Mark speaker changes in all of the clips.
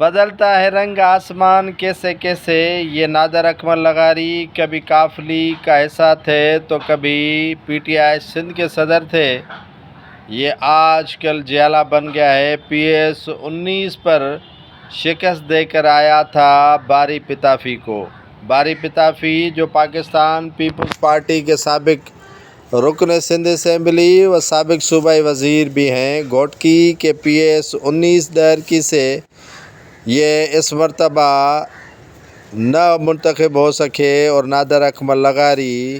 Speaker 1: بدلتا ہے رنگ آسمان کیسے کیسے، یہ نادر اکمل لغاری کبھی کاف لیگ کا حصہ تھے تو کبھی پی ٹی آئی سندھ کے صدر تھے۔ یہ آج کل جیلہ بن گیا ہے۔ PS-19 پر شکست دے کر آیا تھا باری پتافی کو۔ باری پتافی جو پاکستان پیپلز پارٹی کے سابق رکن سندھ اسمبلی و سابق صوبائی وزیر بھی ہیں، گھوٹکی کے PS-19 دہرکی سے یہ اس مرتبہ نہ منتخب ہو سکے اور نادر اکمل لغاری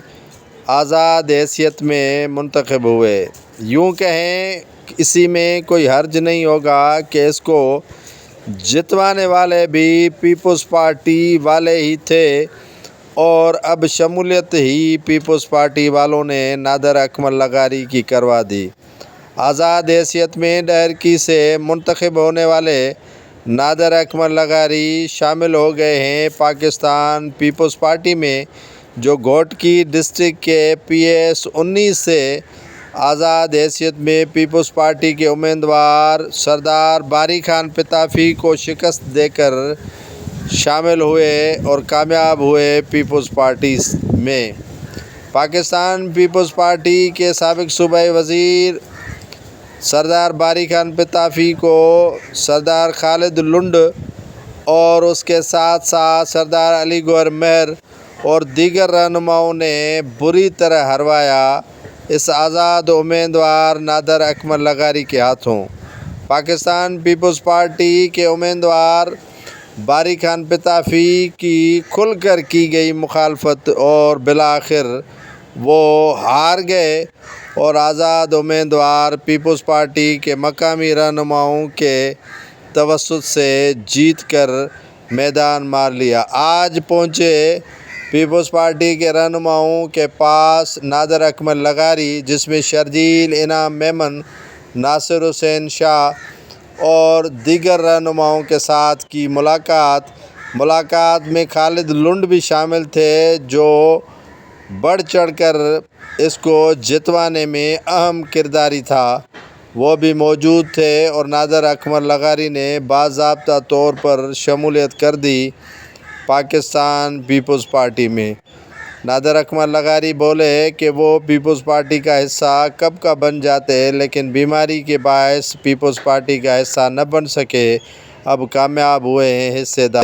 Speaker 1: آزاد حیثیت میں منتخب ہوئے۔ یوں کہیں اسی میں کوئی حرج نہیں ہوگا کہ اس کو جتوانے والے بھی پیپلز پارٹی والے ہی تھے اور اب شمولیت ہی پیپلز پارٹی والوں نے نادر اکمل لغاری کی کروا دی۔ آزاد حیثیت میں دہرکی سے منتخب ہونے والے نادر اکمل لغاری شامل ہو گئے ہیں پاکستان پیپلز پارٹی میں، جو گھوٹکی ڈسٹرکٹ کے PS-19 سے آزاد حیثیت میں پیپلز پارٹی کے امیدوار سردار باری خان پتافی کو شکست دے کر شامل ہوئے اور کامیاب ہوئے پیپلز پارٹی میں۔ پاکستان پیپلز پارٹی کے سابق صوبائی وزیر سردار باری خان پتافی کو سردار خالد لنڈ اور اس کے ساتھ ساتھ سردار علی گوہر مہر اور دیگر رہنماؤں نے بری طرح ہروایا اس آزاد امیدوار نادر اکمل لغاری کے ہاتھوں۔ پاکستان پیپلز پارٹی کے امیدوار باری خان پتافی کی کھل کر کی گئی مخالفت اور بالآخر وہ ہار گئے اور آزاد امیدوار پیپلز پارٹی کے مقامی رہنماؤں کے توسط سے جیت کر میدان مار لیا۔ آج پہنچے پیپلز پارٹی کے رہنماؤں کے پاس نادر اکمل لغاری، جس میں شرجیل انعام میمن، ناصر حسین شاہ اور دیگر رہنماؤں کے ساتھ کی ملاقات میں خالد لنڈ بھی شامل تھے، جو بڑھ چڑھ کر اس کو جتوانے میں اہم کرداری تھا، وہ بھی موجود تھے اور نادر اکمل لغاری نے باضابطہ طور پر شمولیت کر دی پاکستان پیپلز پارٹی میں۔ نادر اکمل لغاری بولے کہ وہ پیپلز پارٹی کا حصہ کب کا بن جاتے، لیکن بیماری کے باعث پیپلز پارٹی کا حصہ نہ بن سکے، اب کامیاب ہوئے ہیں حصے دار